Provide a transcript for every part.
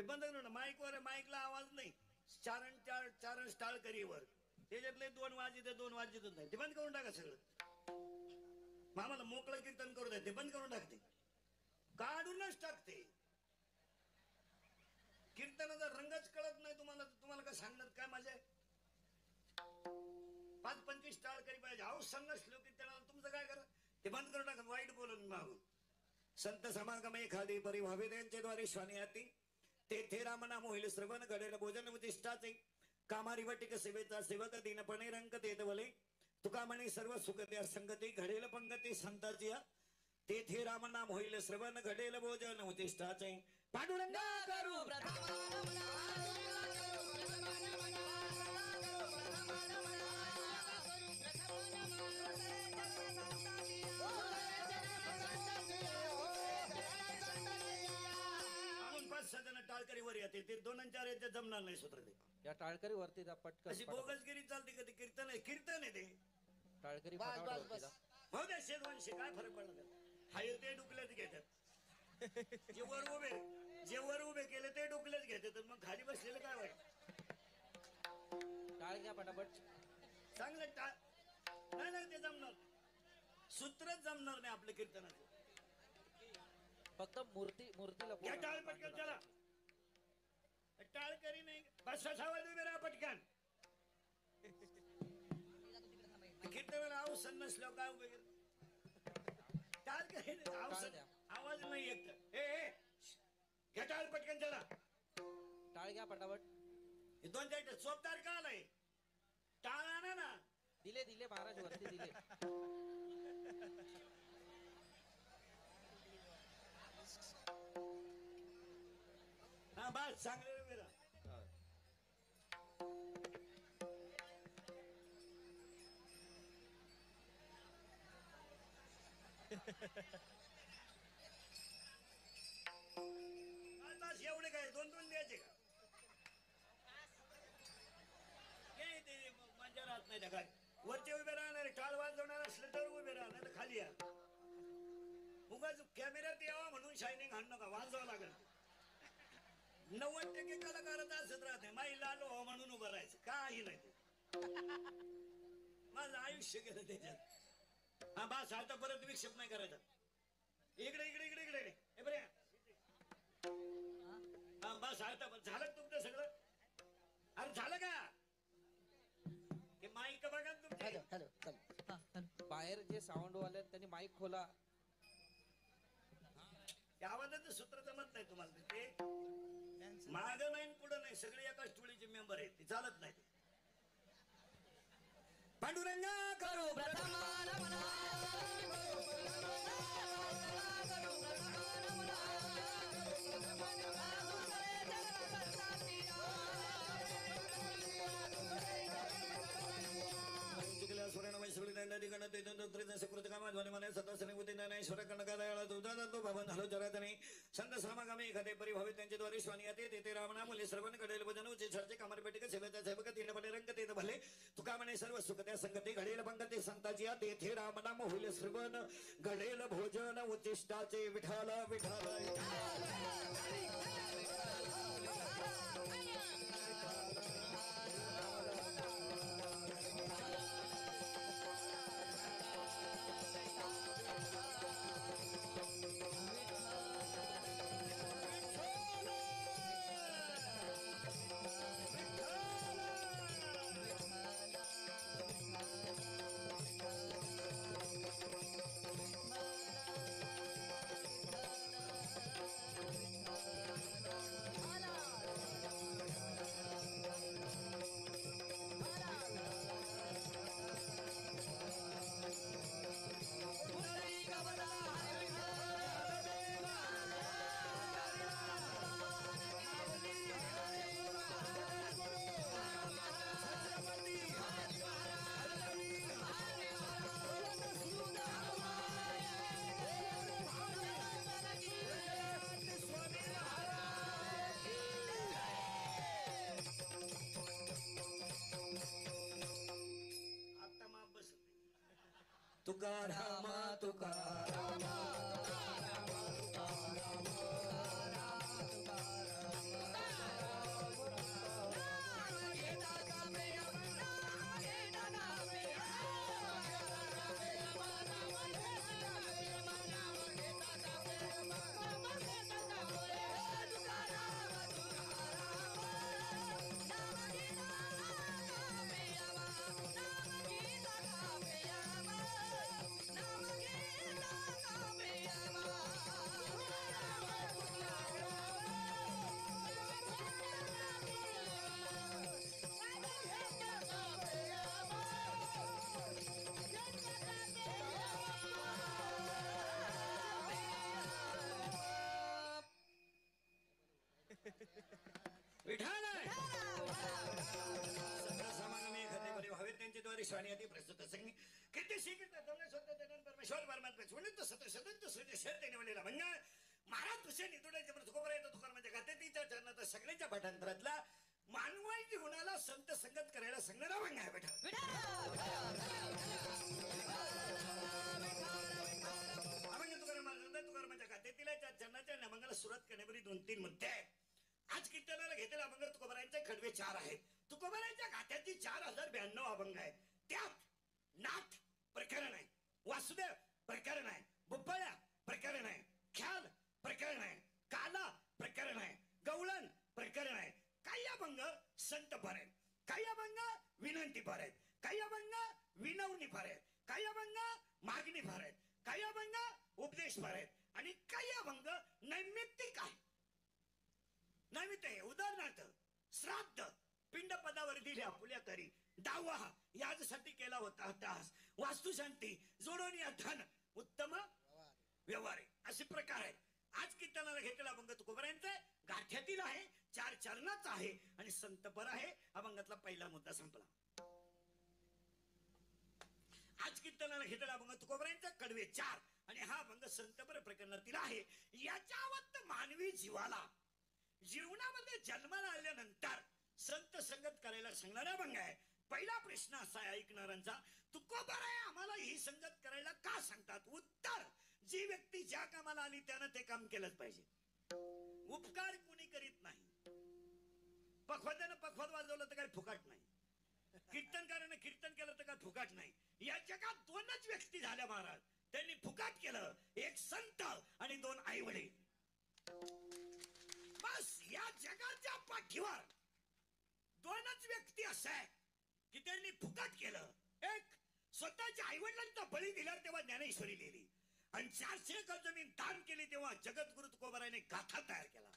ते बंद करू ना. माईकवर माईकला आवाज नाही. चारण स्टाळ करीवर त्याच्यातले 2 वाजते 2 वाजतच नाही. ते बंद करून टाका सगळं. आम्हाला मोकळं कीर्तन करू द्या. ते बंद करून टाकते. काढूनच टाकते. कीर्तनाचा रंगच कळत नाही तुम्हाला. तुम्हाला काय सांगणार काय माझे 5-25 स्टाळ करी पाहिजे. अहो संघ श्लोक कीर्तनाला तुमचं काय करा. ते बंद करून टाका. वाईट बोलून मागून संत समागम एखादी परिभावे त्यांच्याद्वारे श्वानियाती तेथे रामनाम होईल श्रवण घडेल भोजन उदिष्टाचे कामारी वटिक सेवेचा सेवक दिनपणे रंग देत वले तुका म्हणे सर्व सुख द्या संगती घडेल पंगती संताची तेथे रामनाम होईल श्रवण घडेल भोजन उदिष्टाचे पांडुरंगा करू टाळकरीवर येते. ते 2-4 येते जमणार नाही सूत्र ते. या टाळकरी वरती पटकन अशी बोगसगिरी चालते कधी. कीर्तन आहे. कीर्तन आहे ते. टाळकरी हो द्या. 100-200 काय फरक पडला. हाय ते डुकलेच घेतात. जे वर उभे केले ते डुकलेच घेतात. मग खाली बसलेलं काय वाईट. टाळ घ्या पटापट. चांगलं टाळ नाही ते जमणार. सूत्रच जमणार नाही आपल्या कीर्तनाचं. फक्त मूर्तीला टाळ पटकन चला. टाळ करी नाही. बस आवाज उभे राहा पटकन. कीर्तनाला अवसर नसल्यावर काय उभे टाळ करी आवाज नाही येत. घ्या टाळ पटकन चला. टाळ घ्या पटापट. 2-4 चोपदार का आलाय. टाळ आणा ना. दिले महाराज वरती दिले. हा बस चांगले उभे राहा. बस एवढे काय 2-2 द्यायचे का. ते मजा राहत नाही त्या काय. वरचे उभे राहणार टाळ वाजवणार असले तर उभे राहणार तर खाली या. उगाच कॅमेऱ्यात यावा म्हणून शायनिंग हाणू नका. वाजवावं लागेल. 90% कलाकारच असत राहते. माई लालो हो म्हणून उभं राहायचं. काही नाही ते. माझं आयुष्य गेलं त्याच्यात. हा बस आता परत विक्षेप नाही करायचा. इकडे इकडे इकडे इकडे हे बरे. हा बस आता झालं तुमचं सगळं. अरे झालं का. हे माईक बघा तुमचे. बाहेर जे साऊंड वाले त्यांनी माईक खोला. आवाजाचं सूत्र जमत नाही तुम्हाला. ते माग नाही पुढं नाही. सगळे एकाच टोळीचे मेंबर आहेत. ते चालत नाही. पांडुरंगा करू संत समागमे एखादे परिभावित त्यांच्याद्वारे श्वानियाते तेथे रामनाम मुले श्रवण घडेल भजन उचिष्टाचे कामारपेटिक सेवेचा सेवक तीनपणे रंग तेथ भले तुका म्हणे सर्व सुख त्या संगती घडेल पंगती संताची तेथे रामनाम होईल श्रवण घडेल भोजन उचिष्टाचे विठाल विठाल. तुकाराम तुकाराम विठाल समागमे एखादे बरे व्हावे त्यांच्याद्वारे स्वानियाती प्रस्तुत संगी किती शीघ्र परमेश्वर परमात्मा सुनित सत सदंत सूर्य शर्त निवडलेला मंगळ महाराज तुझ्या नितुड्याच्या तुकोबरायचा तुकारामाच्या गात्यातीच्या चरणात सगळ्यांच्या पाठांतरातला मानवाई जीवनाला संत संगत करायला सांगणारा मंग आहे बेटा तुकारामाच्या गात्यातीला चरणाच्या नमंगाला सुरुवात करण्यापूर्वी 2-3 मुद्दे आहेत. आज कीर्तनाला घेतलेला अभंग तुकोबरायांचे खडवे 4 आहेत. तुकोबरायांच्या गात्याची 4092 अभंग आहेत. त्यात नाथ प्रकरण आहे, वासुदेव प्रकरण आहे, बुब्बळ्या प्रकरण आहे, ख्याल प्रकरण आहे, काला प्रकरण आहे, गवळण प्रकरण आहे. काही अभंग संत पर आहेत, काही अभंग विनंती पर आहेत, काही अभंग विनवणी पर आहेत, काही अभंग मागणी पर आहेत, काही अभंग उपदेश पर आहेत आणि काही अभंग नैमित्तिक आहे. नैमित्त आहे. उदाहरणार्थ श्राद्ध पिंड पदावर दिल्या फुल्या करी, दावा यासाठी केला होता हतास, वास्तुशांती जोडून या धन उत्तम व्यवहार असे प्रकार आहेत. आज कीर्तनाला घेतलेला अभंग तुकोबरायांचा गाठ्यातील आहे, 4 चरणाचा आहे आणि संतपर आहे. अभंगातला पहिला मुद्दा संपला. आज कीर्तनाला घेतलेला अभंग तुकोबरायांचा कडवे 4 आणि हा अभंग संतपर प्रकरणातील आहे. याच्यावत मानवी जीवाला जीवनामध्ये जन्माला आल्यानंतर संत संगत करायला सांगणारा अभंग आहे. पहिला प्रश्न असा आहे ऐकणाऱ्यांचा, तुकोबराय आम्हाला ही संगत करायला का सांगतात? उत्तर, जी व्यक्ती ज्या कामाला आली त्यानं ते काम केलंच पाहिजे. उपकार कुणी करीत नाही. पखवाद्यानं पखवाद वाजवलं तर काय फुकाट नाही, कीर्तनकारानं कीर्तन केलं तर काय फुकाट नाही. या जगात 2च व्यक्ती झाल्या महाराज, त्यांनी फुकाट केलं, एक संत आणि 2 आई वडील. बस या जगाच्या पाठीवर 2च व्यक्ती असा आहे की त्यांनी फुकाट केलं. एक स्वतःच्या आईवडिलांचा बळी दिला तेव्हा ज्ञानेश्वरी लिहिली आणि 400 एकर जमीन दान केली तेव्हा जगद्गुरु तुकोबरायाने गाथा तयार केला.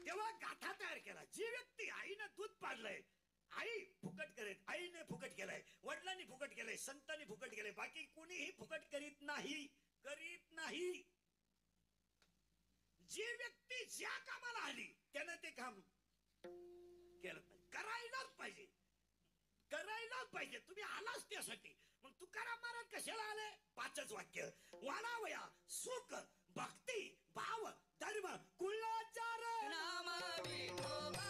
तेव्हा गाथा तयार केला. जी व्यक्ती आईनं दूध पाडलंय, आई फुकट करेल, आईने फुकट केलंय, वडिलांनी फुकट केलंय, संतांनी फुकट केलंय, बाकी कुणीही फुकट करीत नाही, करीत नाही. जी व्यक्ती ज्या कामाला आली त्यानं ते काम केलं पाहिजे, करायलाच पाहिजे, करायलाच पाहिजे. तुम्ही आलाच त्यासाठी. मग तुकाराम महाराज कशाला आले? 5च वाक्य, वाढावया सुख भक्ती भाव धर्म कुलाचार नाम विठोबा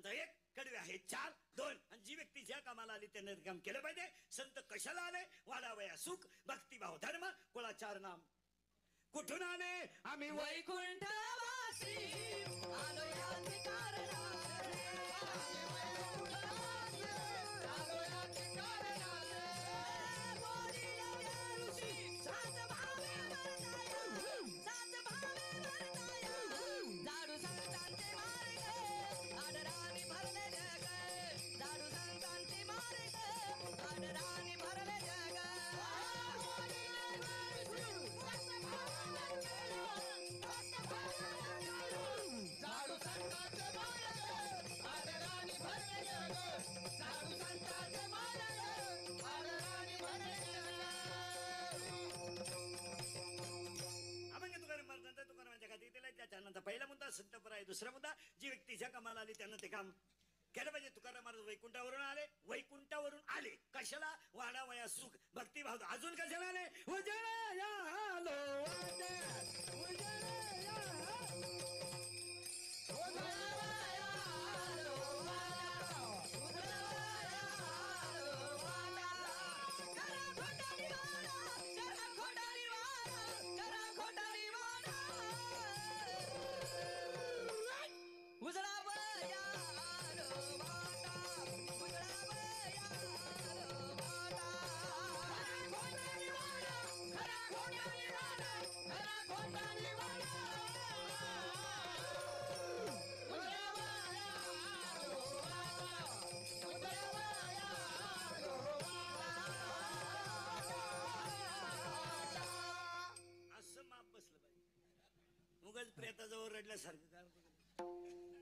एक कडवे आहे 4 2 आणि जी व्यक्ती ज्या कामाला आली त्याने काम केलं पाहिजे. संत कशाला आले? वाढावया सुख भक्तिभाव धर्म कुळाचार नाम कुठून आले आम्ही वैकुंठवासी आलो याचे कारणाने. आलो याचे कारणाने. बोलिले ऋषी सात भावे वर्ताया, सात भावे वर्ताया. जाडू संतांचे मार्ग आदराने भरले जग. जाडू संतांचे मार्ग आदराने भरले जग. जाडू संतांचे मार्ग आदराने भरले जग. जाडू संतांचे मार्ग आदराने भरले जग. अभंग तुकाराम महाराजांचा तुकारामांच्या खाती दिलाय. त्याच्यानंतर पहिला मुद्दा संतपराय. दुसरा मुद्दा जी व्यक्ती ज्या कामाला आली त्यानं ते काम केलं पाहिजे. तुकाराम महाराज वैकुंठावरून आले. वैकुंठावरून आले कशाला? वाडावया सुख भक्तिभाव. अजून कशाला आले? उजळया आलो वाट्यात. उजळया असं माप बसलं पाहिजे. उगाच प्रेताजवळ रडल्यासारखं काय.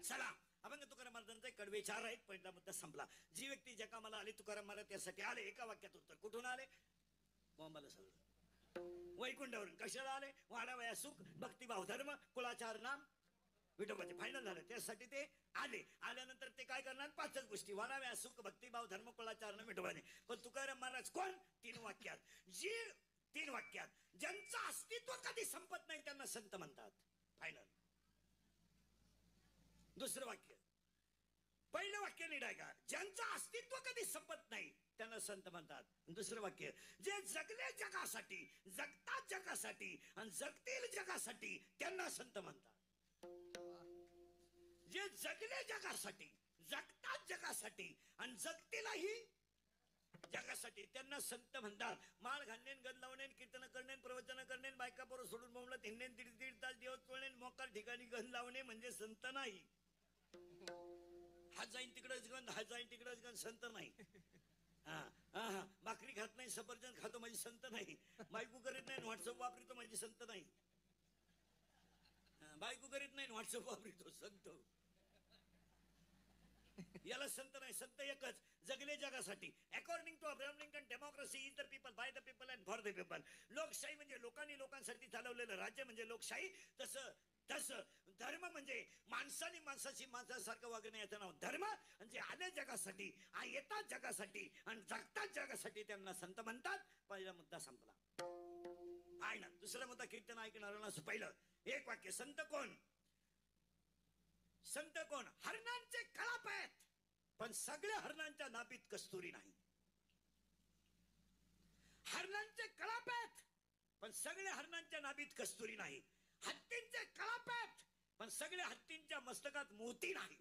चला अभंग तुकाराम महाराजांचा कडवे 4 आहेत. पहिला मुद्दा संपला. जी व्यक्ती ज्या कामाला आली तुकाराम महाराज त्यासाठी आले. एका वाक्यात उत्तर. कुठून आले? बोंबाला सगळं. वैकुंठावरून. कशाला आले? वाडावया सुख भक्तिभाव धर्म कुळाचार नाम विठोबाचे फायनल झालं. त्यासाठी ते आले. आल्यानंतर ते काय करणार? 5च गोष्टी. वाडावया सुख भक्तिभाव धर्म कुळाचार नाम विठोबाने. पण तुकाराम महाराज कोण? 3 वाक्यात. जी 3 वाक्यात. ज्यांचं अस्तित्व कधी संपत नाही त्यांना संत म्हणतात. फायनल. दुसरं वाक्य. पहिलं वाक्य नीट आहे का? ज्यांचं अस्तित्व कधी संपत नाही त्यांना संत म्हणतात. दुसरं वाक्य. जे जगले जगासाठी जगतात जगासाठी आणि जगतील जगासाठी त्यांना संत म्हणतात. जे जगले जगासाठी जगतात जगासाठी आणि जगतीलही जगासाठी त्यांना संत म्हणतात. माळ घालणे गण लावणे कीर्तन करणे प्रवचन करणे बायका पोरं सोडून बोंबला तिन्ने दीड तास दिवस चोळणे मोकार ठिकाणी गण लावणे म्हणजे संत नाही. हा जाईन तिकडच गण हा जाईन तिकडच गण संत नाही. हा भाकरी खात नाही सफरचंद खातो म्हणजे संत नाही. बायको करीत नाही व्हॉट्सअप वापरतो म्हणजे संत नाही. बायको करीत नाही व्हॉट्सअप वापरतो संत. याला संत नाही. संत एकच. जगले जगासाठी. According to Abraham Lincoln democracy is the people by the people and for the people. लोकशाही म्हणजे लोकांनी लोकांसाठी चालवलेलं राज्य म्हणजे लोकशाही. तसं धर्म म्हणजे माणसाने माणसाशी माणसासारखं वागणं याचं नाव धर्म. म्हणजे आले जगासाठी येतात जगासाठी आणि जगतात जगासाठी त्यांना संत म्हणतात. पहिला मुद्दा संपला. आहे ना. दुसरा मुद्दा कीर्तन ऐकणाऱ्यांना पहिलं एक वाक्य. संत कोण? संत कोण? हरणांचे कळप आहेत पण सगळ्या हरणांच्या नापीत कस्तुरी नाही. हरणांचे कळप आहेत पण सगळ्या हरणांच्या नाभीत कस्तुरी नाही. हत्तींचे कळप आहेत पण सगळ्या हत्तींच्या मस्तकात मोती नाही.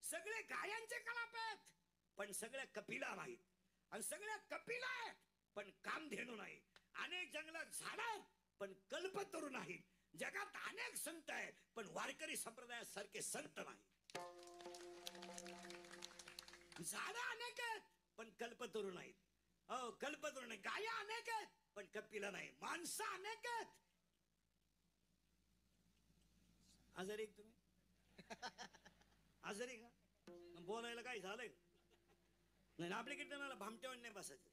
सगळे गायांचे कळप आहेत पण सगळ्या कपिला नाहीत. आणि सगळ्या कपिला आहेत पण कामधेनू नाही. अनेक जंगलात झाड आहेत पण कल्पतरू नाहीत. जगात अनेक संत आहेत पण वारकरी संप्रदायासारखे संत नाही. झाड अनेक आहेत पण कल्पतरू नाहीत. कल्पतरू नाही. गाया अनेक आहेत पण कपिला नाही. माणसं अनेक आहेत. आजारी का तुम्ही? आजारी का? बोलायला काय झालंय? नाही आपल्या कीर्तनाला भामट्यावर नाही बसायचं.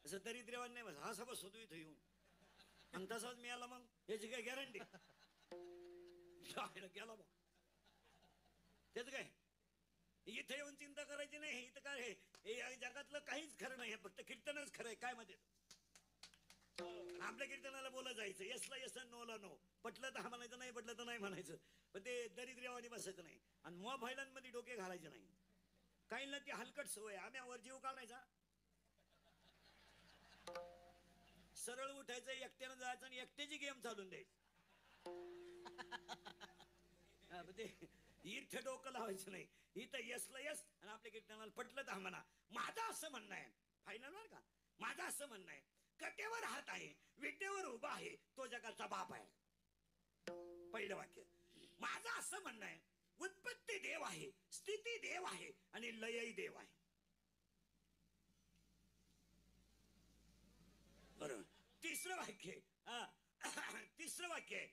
असं दरिद्र्यावर नाही बस. हा सगळं सुधू इथं येऊन आणि तसाच मी आला मग याची काय गॅरंटी? गेला मग त्याच काय? इथे येऊन चिंता करायची नाही. इथं काय हे जगातलं काहीच खरं नाही. फक्त कीर्तनच खरं आहे. काय मध्ये आपल्या कीर्तनाला बोला जायचं. यसला यस नोला नो. पटलं तर हा म्हणायचं नाही पटलं तर नाही म्हणायचं. पण ते दरिद्र्यावानी बसायचं नाही. आणि मोबाईलांमध्ये डोके घालायचे नाही. काहींना ती हलकट सवय. आम्ही वर जीव काढायचा. सरळ उठायचं एकट्यानं जायचं आणि एकट्याची गेम चालून द्यायची. हा, पण ते इथं डोकं लावायचं नाही. इथं यसला यस आणि आपल्या कीर्तनाला पटलं तर म्हणा. माझं असं म्हणणं आहे, फायनल बर का, माझं असं म्हणणं आहे, कटेवर हात आहे, विटेवर उभा आहे, तो जगाचा बाप आहे. पहिलं वाक्य. माझं असं म्हणणं आहे, उत्पत्ती देव आहे, स्थिती देव आहे आणि लयही देव आहे. बरोबर. तिसरं वाक्य तिसरं वाक्य आहे,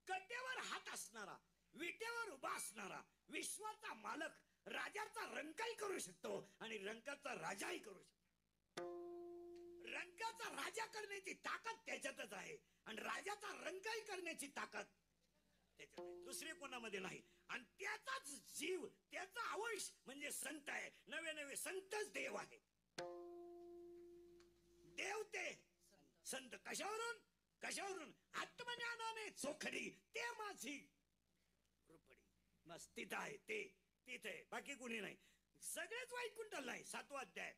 कट्यावर हात असणारा, विटेवर उभा असणारा, विश्वाचा मालक, राजाचा रंकाई करू शकतो आणि रंकाचा राजाही करू शकतो. रंकाचा राजा करण्याची ताकद त्याच्यातच आहे आणि राजाचा रंकाई करण्याची ताकद त्याच्यात आहे, दुसरे कोणामध्ये नाही. आणि त्याचाच जीव, त्याचा आयुष म्हणजे संत आहे. नवे नवे संतच देव आहे. देव ते संत कशावरून कशावरून आत्मज्ञानाने चोखडी ते माझी रुपडी. बस तिथं आहे, ते तिथे, बाकी कुणी नाही. सगळेच वैकुंठाला नाही. 7वा अध्याय.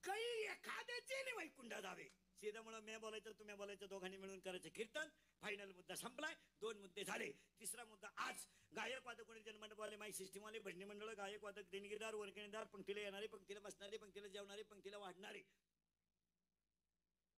काही एखाद्याचे वैकुंठ जावे. सीधामुळे मी बोलायचं, तुम्ही बोलायचं, दोघांनी मिळून करायचं कीर्तन. फायनल मुद्दा संपलाय. 2 मुद्दे झाले. तिसरा मुद्दा, आज गायक वादक कोणी जनमंडपवाले, माई सिस्टीमवाले, भजनी मंडळ, गायक वादक, देणगीदार, वर्गणीदार, पंक्तीला येणारे, पंक्तीला बसणारे, पंक्तीला जेवणारे,